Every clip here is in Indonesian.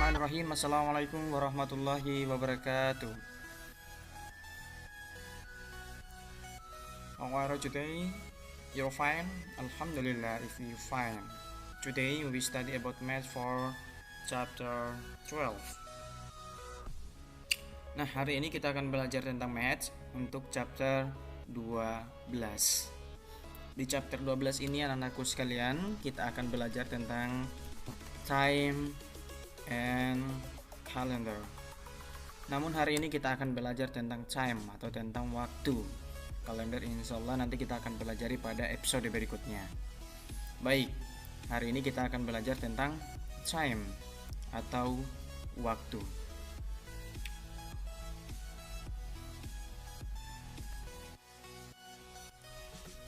Bismillahirrahmanirrahim. Assalamualaikum warahmatullahi wabarakatuh. How are you today? You're fine? Alhamdulillah if you fine. Today we study about math for chapter 12. Nah, hari ini kita akan belajar tentang math untuk chapter 12. Di chapter 12 ini anak-anakku sekalian, kita akan belajar tentang time and calendar. Namun hari ini kita akan belajar tentang time atau tentang waktu. Kalender insyaallah nanti kita akan pelajari pada episode berikutnya. Baik, hari ini kita akan belajar tentang time atau waktu.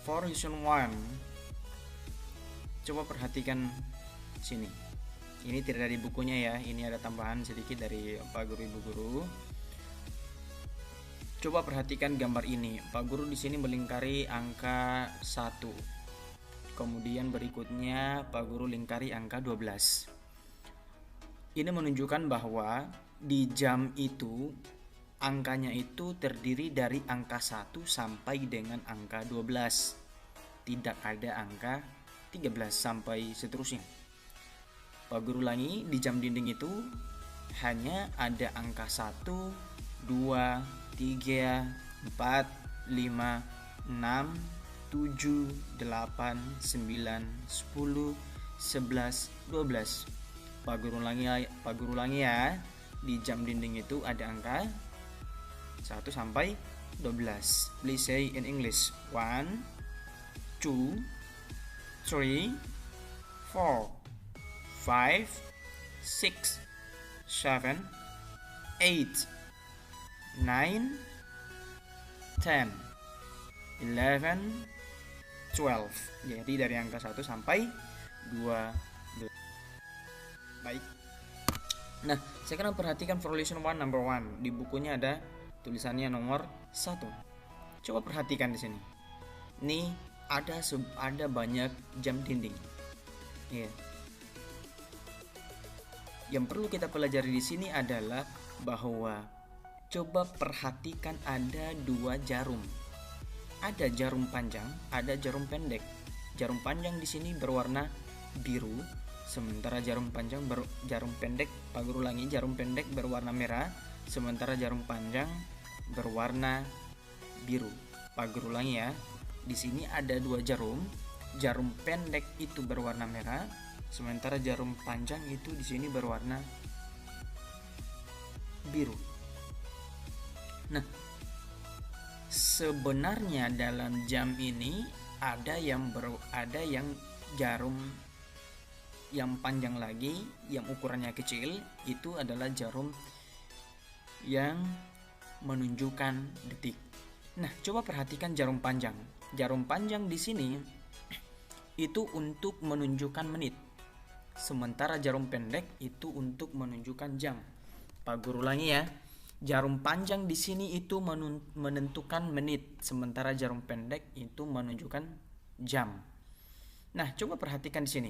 For lesson 1, coba perhatikan sini. Ini tidak dari bukunya ya, ini ada tambahan sedikit dari Pak Guru Ibu Guru. Coba perhatikan gambar ini. Pak Guru di sini melingkari angka 1. Kemudian berikutnya Pak Guru lingkari angka 12. Ini menunjukkan bahwa di jam itu angkanya itu terdiri dari angka 1 sampai dengan angka 12. Tidak ada angka 13 sampai seterusnya. Pak Guru ulangi, di jam dinding itu hanya ada angka 1, 2, 3, 4, 5, 6, 7, 8, 9, 10, 11, 12. Pak Guru ulangi ya. Di jam dinding itu ada angka 1 sampai 12. Please say in English. 1, 2, 3, 4, 5, 6, 7, 8, 9, 10, 11, 12. Jadi dari angka 1 sampai 12. Baik. Nah, sekarang perhatikan for lesson 1 number 1. Di bukunya ada tulisannya nomor 1. Coba perhatikan di sini. Nih ada banyak jam dinding. Iya. Yang perlu kita pelajari di sini adalah bahwa coba perhatikan ada 2 jarum. Ada jarum panjang, ada jarum pendek. Jarum panjang di sini berwarna biru, sementara jarum pendek, Pak Guru ulangi, jarum pendek berwarna merah, sementara jarum panjang berwarna biru. Pak Guru ulangi ya. Di sini ada 2 jarum. Jarum pendek itu berwarna merah, sementara jarum panjang itu di sini berwarna biru. Nah, sebenarnya dalam jam ini ada yang jarum yang panjang lagi, yang ukurannya kecil, itu adalah jarum yang menunjukkan detik. Nah, coba perhatikan jarum panjang. Jarum panjang di sini itu untuk menunjukkan menit. Sementara jarum pendek itu untuk menunjukkan jam. Pak Guru ulangi ya. Jarum panjang di sini itu menentukan menit, sementara jarum pendek itu menunjukkan jam. Nah, coba perhatikan di sini.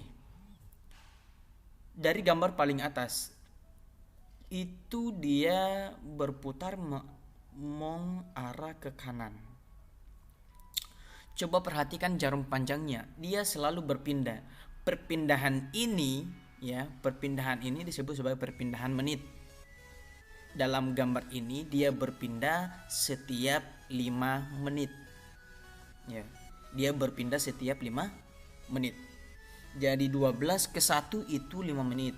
Dari gambar paling atas itu dia berputar mengarah ke kanan. Coba perhatikan jarum panjangnya, dia selalu berpindah. Perpindahan ini disebut sebagai perpindahan menit. Dalam gambar ini dia berpindah setiap 5 menit. Ya, dia berpindah setiap 5 menit. Jadi 12 ke 1 itu 5 menit.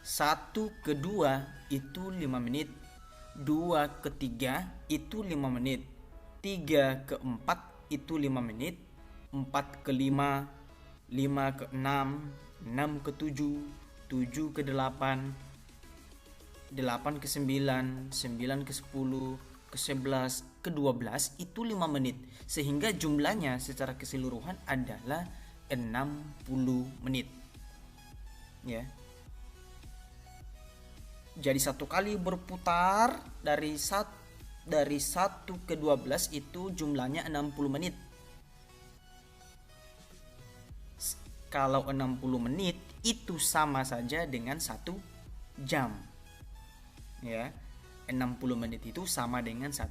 1 ke 2 itu 5 menit. 2 ke 3 itu 5 menit. 3 ke 4 itu 5 menit. 4 ke 5, 5 ke 6, 6 ke 7, 7 ke 8, 8 ke 9, 9 ke 10, ke 11, ke 12 itu 5 menit. Sehingga jumlahnya secara keseluruhan adalah 60 menit. Ya. Jadi satu kali berputar dari 1 ke 12 itu jumlahnya 60 menit. Kalau 60 menit itu sama saja dengan 1 jam. Ya. 60 menit itu sama dengan 1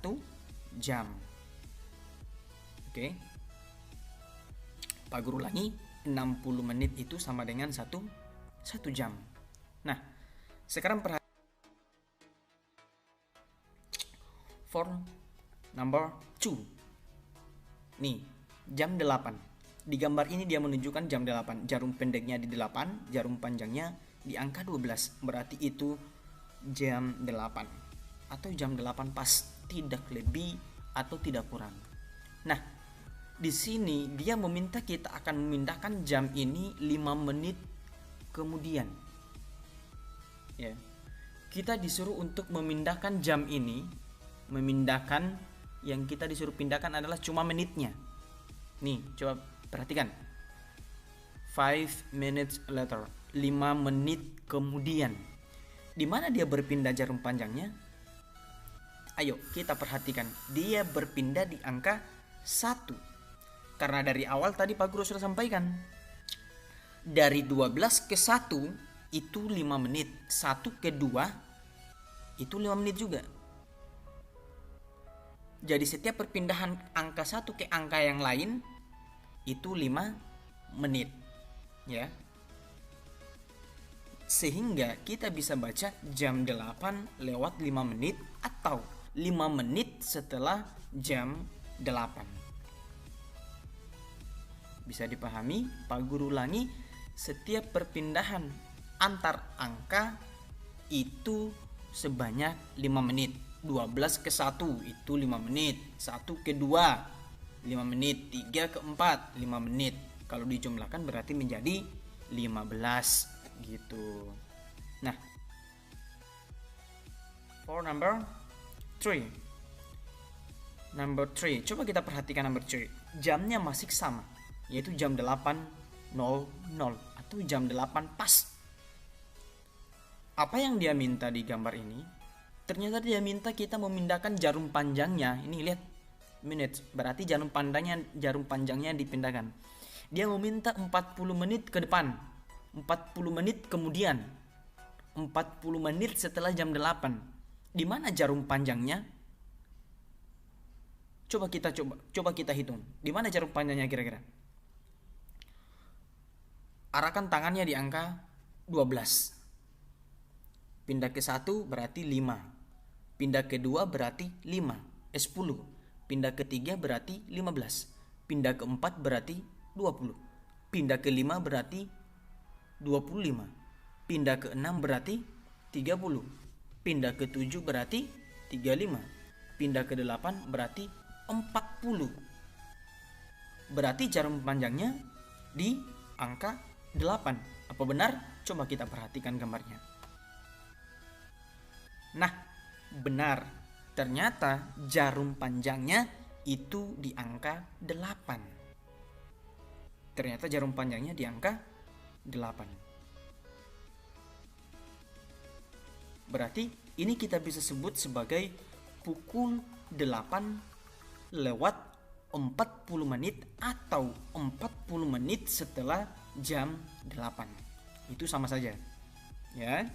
jam. Oke. Pak Guru ulangi, 60 menit itu sama dengan 1 jam. Nah, sekarang for number 2. Nih, jam 8. Di gambar ini dia menunjukkan jam 8. Jarum pendeknya di 8, jarum panjangnya di angka 12. Berarti itu jam 8. Atau jam 8 pas, tidak lebih atau tidak kurang. Nah, di sini dia meminta kita akan memindahkan jam ini 5 menit kemudian. Ya. Kita disuruh untuk memindahkan jam ini, memindahkan yang kita disuruh pindahkan adalah cuma menitnya. Nih, coba perhatikan. 5 minutes later, 5 menit kemudian. Di mana dia berpindah jarum panjangnya? Ayo kita perhatikan. Dia berpindah di angka 1. Karena dari awal tadi Pak Guru sudah sampaikan. Dari 12 ke 1 itu 5 menit. 1 ke 2 itu 5 menit juga. Jadi setiap perpindahan angka 1 ke angka yang lain itu 5 menit. Ya. Sehingga kita bisa baca jam 8 lewat 5 menit atau 5 menit setelah jam 8. Bisa dipahami? Pak Guru ulangi, setiap perpindahan antar angka itu sebanyak 5 menit. 12 ke 1 itu 5 menit, 1 ke 2 5 menit, 3 ke 4 5 menit. Kalau dijumlahkan berarti menjadi 15 gitu. Nah, for number 3. Number 3. Coba kita perhatikan number 3. Jamnya masih sama, yaitu jam 8.00 atau jam 8 pas. Apa yang dia minta di gambar ini? Ternyata dia minta kita memindahkan jarum panjangnya. Ini lihat, minutes, berarti jarum panjangnya dipindahkan. Dia meminta 40 menit ke depan, 40 menit kemudian, 40 menit setelah jam 8. Di mana jarum panjangnya? Coba kita hitung. Di mana jarum panjangnya kira-kira? Arahkan tangannya di angka 12. Pindah ke 1 berarti 5. Pindah ke 2 berarti 10. Pindah ke 3 berarti 15. Pindah ke 4 berarti 20. Pindah ke 5 berarti 25. Pindah ke 6 berarti 30. Pindah ke 7 berarti 35. Pindah ke 8 berarti 40. Berarti jarum panjangnya di angka 8. Apa benar? Coba kita perhatikan gambarnya. Nah, benar. Ternyata jarum panjangnya itu di angka 8. Ternyata jarum panjangnya di angka 8. Berarti ini kita bisa sebut sebagai pukul 8 lewat 40 menit atau 40 menit setelah jam 8. Itu sama saja. Ya.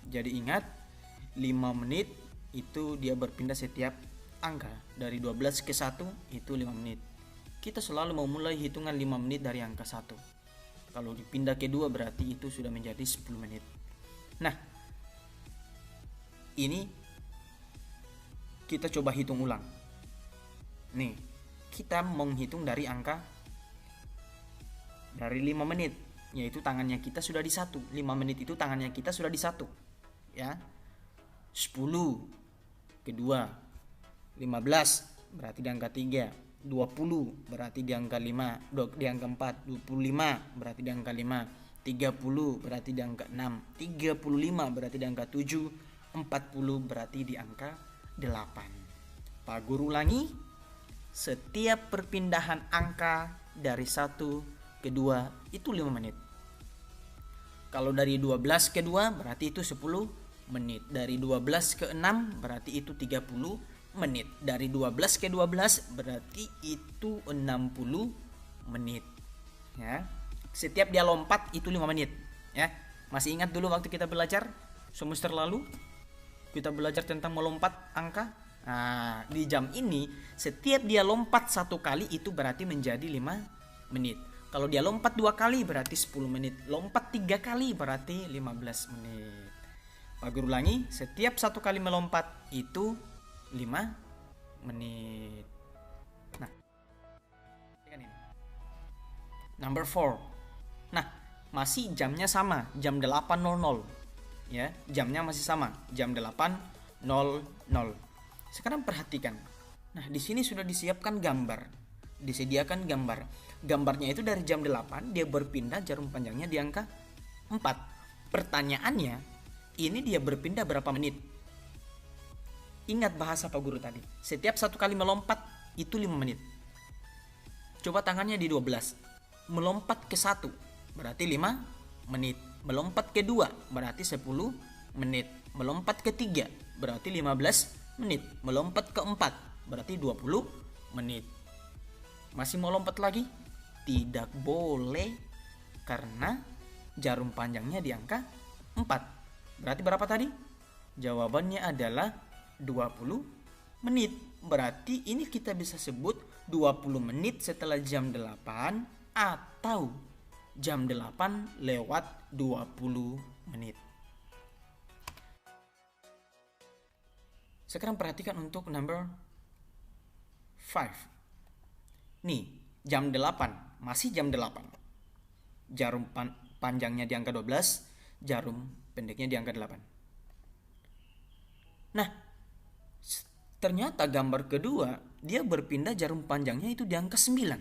Jadi ingat, 5 menit itu dia berpindah setiap angka. Dari 12 ke 1 itu 5 menit. Kita selalu memulai hitungan 5 menit dari angka 1. Kalau dipindah ke 2 berarti itu sudah menjadi 10 menit. Nah, ini kita coba hitung ulang. Nih, kita menghitung dari angka dari 5 menit, yaitu tangannya kita sudah di 1. 5 menit itu tangannya kita sudah di 1. Ya. 10 kedua, 15 berarti di angka 3, 20 berarti di angka 5, di angka 4, 25 berarti di angka 5, 30 berarti di angka 6, 35 berarti di angka 7, 40 berarti di angka 8. Pak Guru ulangi, setiap perpindahan angka dari 1 ke 2 itu 5 menit. Kalau dari 12 ke 2 berarti itu 10 menit. Dari 12 ke 6 berarti itu 30 menit. Dari 12 ke 12 berarti itu 60 menit. Ya. Setiap dia lompat itu 5 menit, ya. Masih ingat dulu waktu kita belajar semester lalu? kita belajar tentang melompat angka. Nah, di jam ini setiap dia lompat 1 kali itu berarti menjadi 5 menit. Kalau dia lompat 2 kali berarti 10 menit. Lompat 3 kali berarti 15 menit. Pak Guru ulangi, setiap 1 kali melompat itu 5 menit. Nah, number 4. Nah, masih jamnya sama, jam 8.00. Ya, jamnya masih sama, jam 8.00. Sekarang perhatikan. Nah, di sini sudah disiapkan gambar. Disediakan gambar. Gambarnya itu dari jam 8 dia berpindah jarum panjangnya di angka 4. Pertanyaannya, ini dia berpindah berapa menit? Ingat bahasa Pak Guru tadi. Setiap 1 kali melompat itu 5 menit. Coba tangannya di 12. Melompat ke 1 berarti 5 menit. Melompat ke 2 berarti 10 menit. Melompat ke 3 berarti 15 menit. Melompat ke 4 berarti 20 menit. Masih mau lompat lagi? Tidak boleh, karena jarum panjangnya di angka 4. Berarti berapa tadi? Jawabannya adalah 20 menit. Berarti ini kita bisa sebut 20 menit setelah jam 8 atau jam 8 lewat 20 menit. Sekarang perhatikan untuk number 5. Nih, jam 8, masih jam 8. Jarum panjangnya di angka 12, jarum pendeknya di angka 8. Nah, ternyata gambar kedua dia berpindah jarum panjangnya itu di angka 9.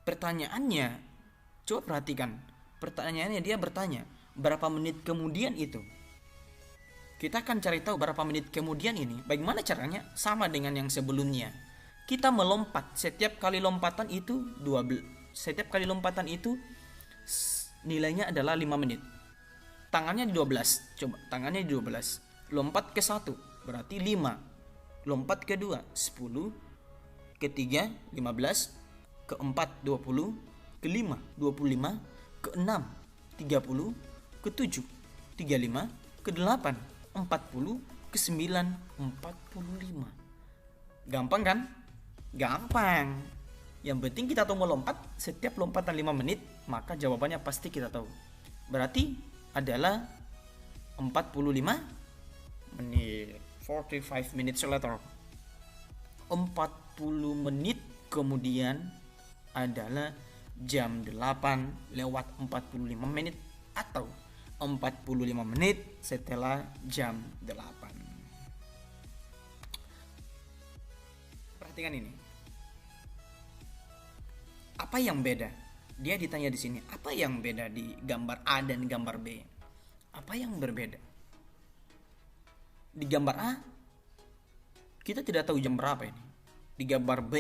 Pertanyaannya, coba perhatikan. Pertanyaannya dia bertanya, berapa menit kemudian itu? Kita akan cari tahu berapa menit kemudian ini. Bagaimana caranya? Sama dengan yang sebelumnya. Kita melompat, setiap kali lompatan itu nilainya adalah 5 menit. Tangannya di 12. Coba, tangannya di 12. Lompat ke 1 berarti 5. Lompat ke 2 10. Ke 3 15. Ke 4 20. Ke 5 25. Ke 6 30. Ke 7 35. Ke 8 40. Ke 9 45. Gampang kan? Gampang. Yang penting kita tahu melompat. Setiap lompatan 5 menit, maka jawabannya pasti kita tahu. Berarti adalah 45 menit. 45 minutes later. 40 menit kemudian adalah jam 8 lewat 45 menit atau 45 menit setelah jam 8. Perhatikan ini. Apa yang beda? Dia ditanya di sini, apa yang beda di gambar A dan gambar B? Apa yang berbeda? Di gambar A, kita tidak tahu jam berapa ini. Di gambar B,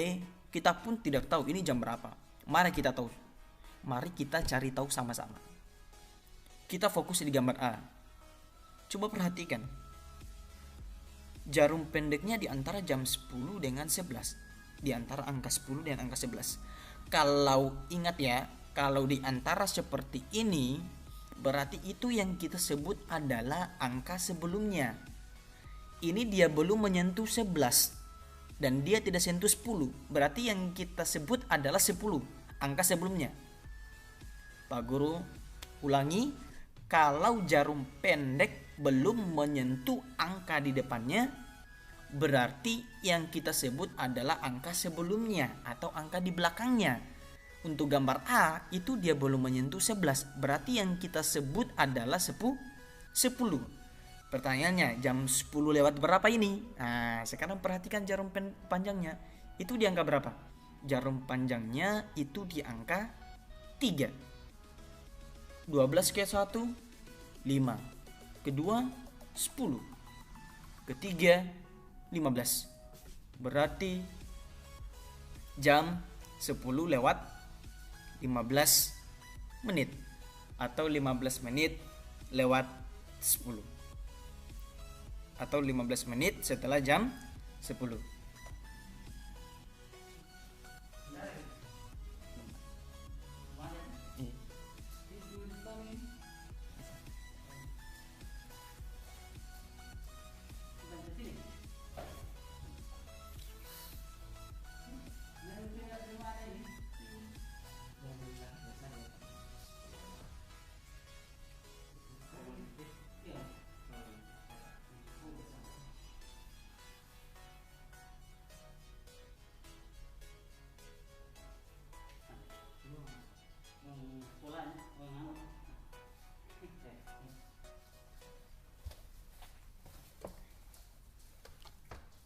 kita pun tidak tahu ini jam berapa. Mari kita tahu. Mari kita cari tahu sama-sama. Kita fokus di gambar A. Coba perhatikan. Jarum pendeknya di antara jam 10 dengan 11. Di antara angka 10 dan angka 11. Kalau ingat ya, kalau di antara seperti ini, berarti itu yang kita sebut adalah angka sebelumnya. Ini dia belum menyentuh 11 dan dia tidak sentuh 10. Berarti yang kita sebut adalah 10, angka sebelumnya. Pak Guru ulangi, kalau jarum pendek belum menyentuh angka di depannya, berarti yang kita sebut adalah angka sebelumnya atau angka di belakangnya. Untuk gambar A itu dia belum menyentuh 11, berarti yang kita sebut adalah 10. Pertanyaannya, jam 10 lewat berapa ini? Nah, sekarang perhatikan jarum panjangnya. Itu di angka berapa? Jarum panjangnya itu di angka 3. 12 ke 1 5. Kedua 10. Ketiga 15. Berarti jam 10 lewat 15 menit atau 15 menit lewat 10 atau 15 menit setelah jam 10.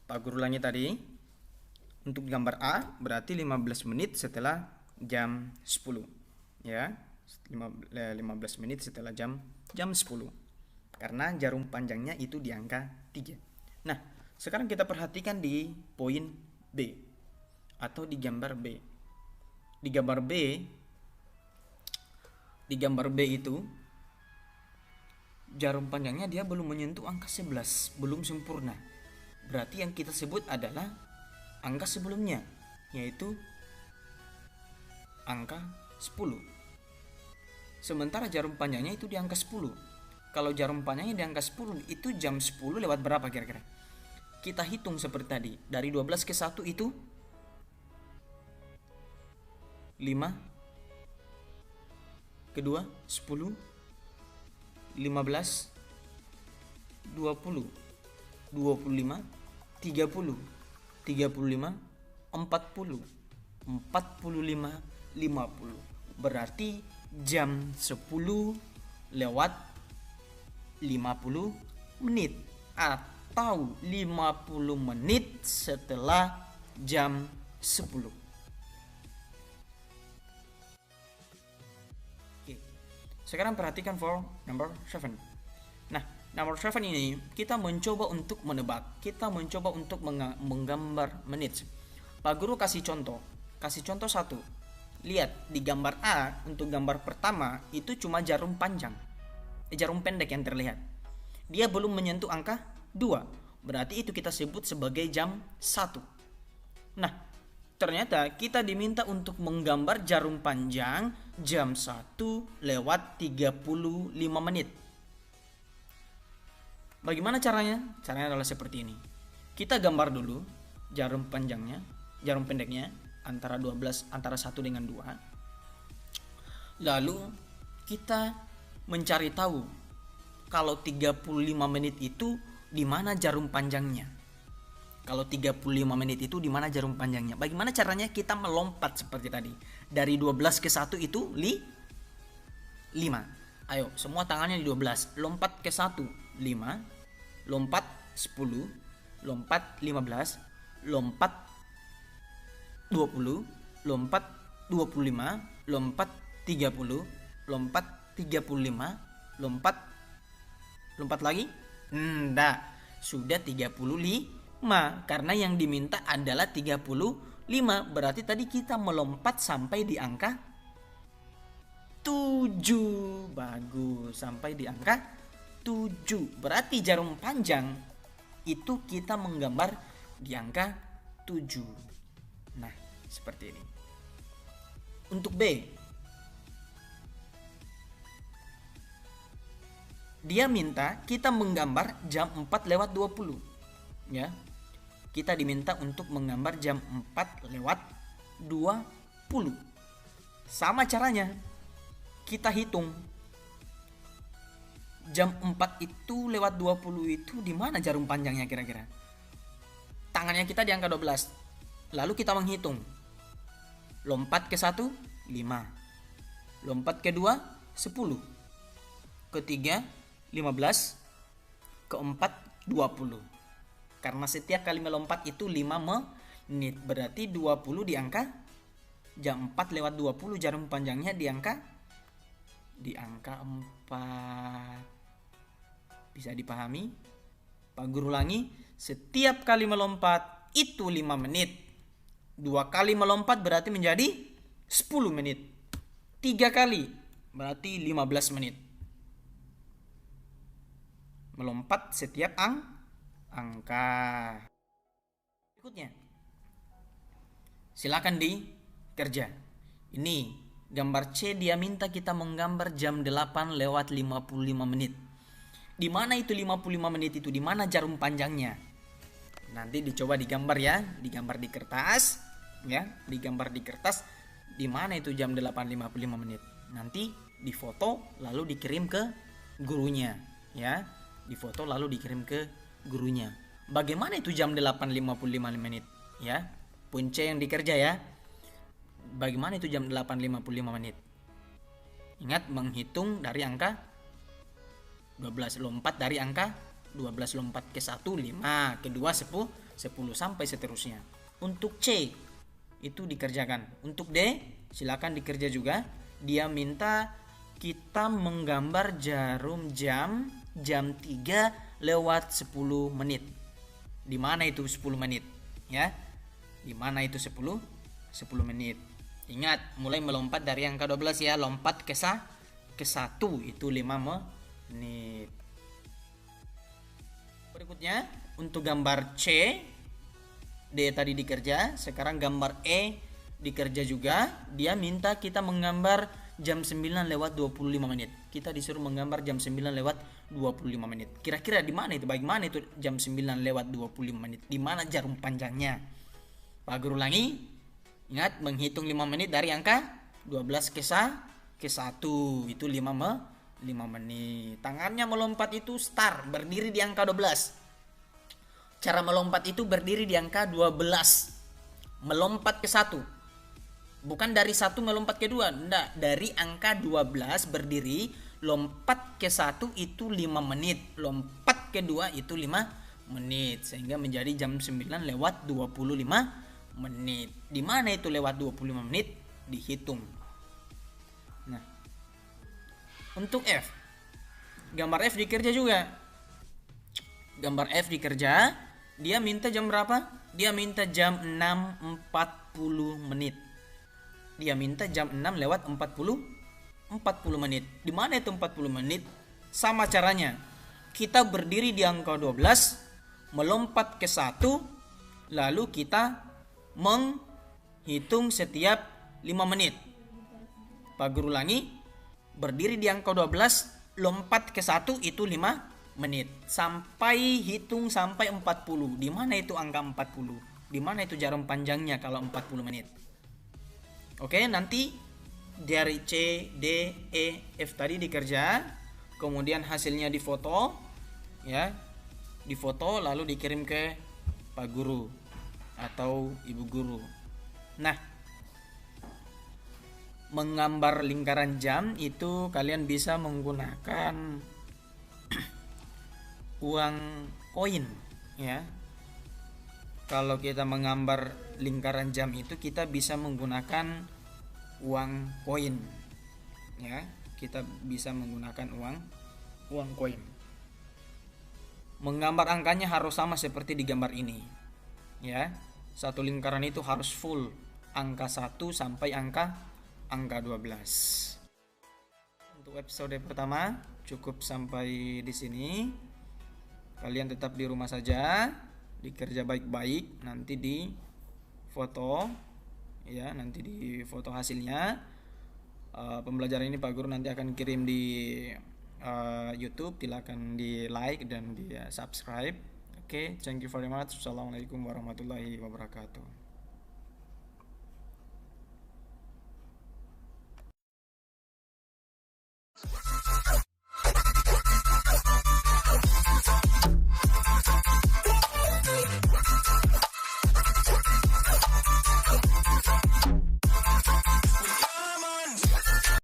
Pak Guru ulangi tadi. Untuk gambar A berarti 15 menit setelah jam 10. Ya. 15 menit setelah jam 10. Karena jarum panjangnya itu di angka 3. Nah, sekarang kita perhatikan di poin B atau di gambar B. Di gambar B itu jarum panjangnya dia belum menyentuh angka 11, belum sempurna. Berarti yang kita sebut adalah angka sebelumnya, yaitu angka 10. Sementara jarum panjangnya itu di angka 10. Kalau jarum panjangnya di angka 10, itu jam 10 lewat berapa kira-kira? Kita hitung seperti tadi. Dari 12 ke 1 itu 5, kedua 10, 15, 20, 25, 30, 35, 40, 45, 50. Berarti jam 10 lewat 50 menit atau 50 menit setelah jam 10. Oke. Sekarang perhatikan for number 7. Nah, number 7 ini kita mencoba untuk menebak, kita mencoba untuk menggambar menit. Pak Guru kasih contoh. Kasih contoh 1. Lihat di gambar A, untuk gambar pertama itu cuma jarum panjang, jarum pendek yang terlihat. Dia belum menyentuh angka 2. Berarti itu kita sebut sebagai jam 1. Nah, ternyata kita diminta untuk menggambar jarum panjang jam 1 lewat 35 menit. Bagaimana caranya? Caranya adalah seperti ini. Kita gambar dulu jarum panjangnya, jarum pendeknya antara 1 dengan 2. Lalu kita mencari tahu kalau 35 menit itu di mana jarum panjangnya. Kalau 35 menit itu di mana jarum panjangnya? Bagaimana caranya kita melompat seperti tadi? Dari 12 ke 1 itu 5. Ayo, semua tangannya di 12. Lompat ke 1, 5. Lompat 10. Lompat 15. Lompat 20. Lompat 25. Lompat 30. Lompat 35. Lompat lagi. Enggak. Sudah 35. Karena yang diminta adalah 35. Berarti tadi kita melompat sampai di angka 7. Bagus, sampai di angka 7. Berarti jarum panjang itu kita menggambar di angka 7. Nah, seperti ini. Untuk B, dia minta kita menggambar jam 4 lewat 20. Ya. Kita diminta untuk menggambar jam 4 lewat 20. Sama caranya. Kita hitung. Jam 4 itu lewat 20 itu di mana jarum panjangnya kira-kira? Tangannya kita di angka 12. Lalu kita menghitung. Lompat ke 1, 5. Lompat ke 2, 10. Ketiga, 15. Keempat, 20. Karena setiap kali melompat itu 5 menit. Berarti 20 di angka jam 4 lewat 20, jarum panjangnya di angka 4. Bisa dipahami? Pak Guru ulangi, setiap kali melompat itu 5 menit. 2 kali melompat berarti menjadi 10 menit. 3 kali berarti 15 menit. Melompat setiap angka. Berikutnya. Silakan dikerja. Ini gambar C, dia minta kita menggambar jam 8 lewat 55 menit. Di mana itu 55 menit itu? Di mana jarum panjangnya? Nanti dicoba digambar ya, digambar di kertas. Ya, digambar di kertas di mana itu jam 8.55 menit. Nanti difoto lalu dikirim ke gurunya, ya. Difoto lalu dikirim ke gurunya. Bagaimana itu jam 8.55 menit, ya? Poin C yang dikerja ya. Bagaimana itu jam 8.55 menit? Ingat menghitung dari angka 12, lompat dari angka 12, lompat ke 1 5, kedua 10 10 sampai seterusnya. Untuk C itu dikerjakan. Untuk D silakan dikerja juga. Dia minta kita menggambar jarum jam 3 lewat 10 menit. Di mana itu 10 menit? Ya. Di mana itu 10 menit. Ingat, mulai melompat dari angka 12 ya, lompat ke 1 itu 5 menit. Berikutnya untuk gambar C, D tadi dikerja, sekarang gambar E dikerja juga. Dia minta kita menggambar jam 9 lewat 25 menit. Kita disuruh menggambar jam 9 lewat 25 menit. Kira-kira di mana itu? Bagaimana itu jam 9 lewat 25 menit? Di mana jarum panjangnya? Pak Guru ulangi. Ingat, menghitung 5 menit dari angka 12 ke 1 itu 5 menit. Tangannya melompat itu start, berdiri di angka 12. Cara melompat itu berdiri di angka 12. Melompat ke 1. Bukan dari 1 melompat ke 2. Enggak, dari angka 12 berdiri, lompat ke 1 itu 5 menit. Lompat ke 2 itu 5 menit. Sehingga menjadi jam 9 lewat 25 menit. Di mana itu lewat 25 menit? Dihitung. Nah, untuk F, gambar F dikerja juga. Gambar F dikerja, dia minta jam berapa? Dia minta jam 6.40 menit. Dia minta jam 6 lewat 40 menit. Di mana itu 40 menit? Sama caranya. Kita berdiri di angka 12, melompat ke 1, lalu kita menghitung setiap 5 menit. Pak Guru ulangi, berdiri di angka 12, lompat ke 1 itu 5 menit. Sampai hitung sampai 40. Di mana itu angka 40? Di mana itu jarum panjangnya kalau 40 menit? Oke, nanti dari C, D, E, F tadi dikerja, kemudian hasilnya difoto, ya, difoto lalu dikirim ke Pak Guru atau Ibu Guru. Nah, menggambar lingkaran jam itu kalian bisa menggunakan uang koin, ya. Kalau kita menggambar lingkaran jam itu kita bisa menggunakan uang koin, ya. Kita bisa menggunakan uang koin. Menggambar angkanya harus sama seperti di gambar ini, ya. Satu lingkaran itu harus full angka 1 sampai angka 12. Untuk episode pertama cukup sampai di sini. Kalian tetap di rumah saja, dikerja baik-baik, nanti di foto, ya, nanti di foto hasilnya. Pembelajaran ini Pak Guru nanti akan kirim di YouTube, silakan di like dan di subscribe. Oke, thank you very much. Assalamualaikum warahmatullahi wabarakatuh.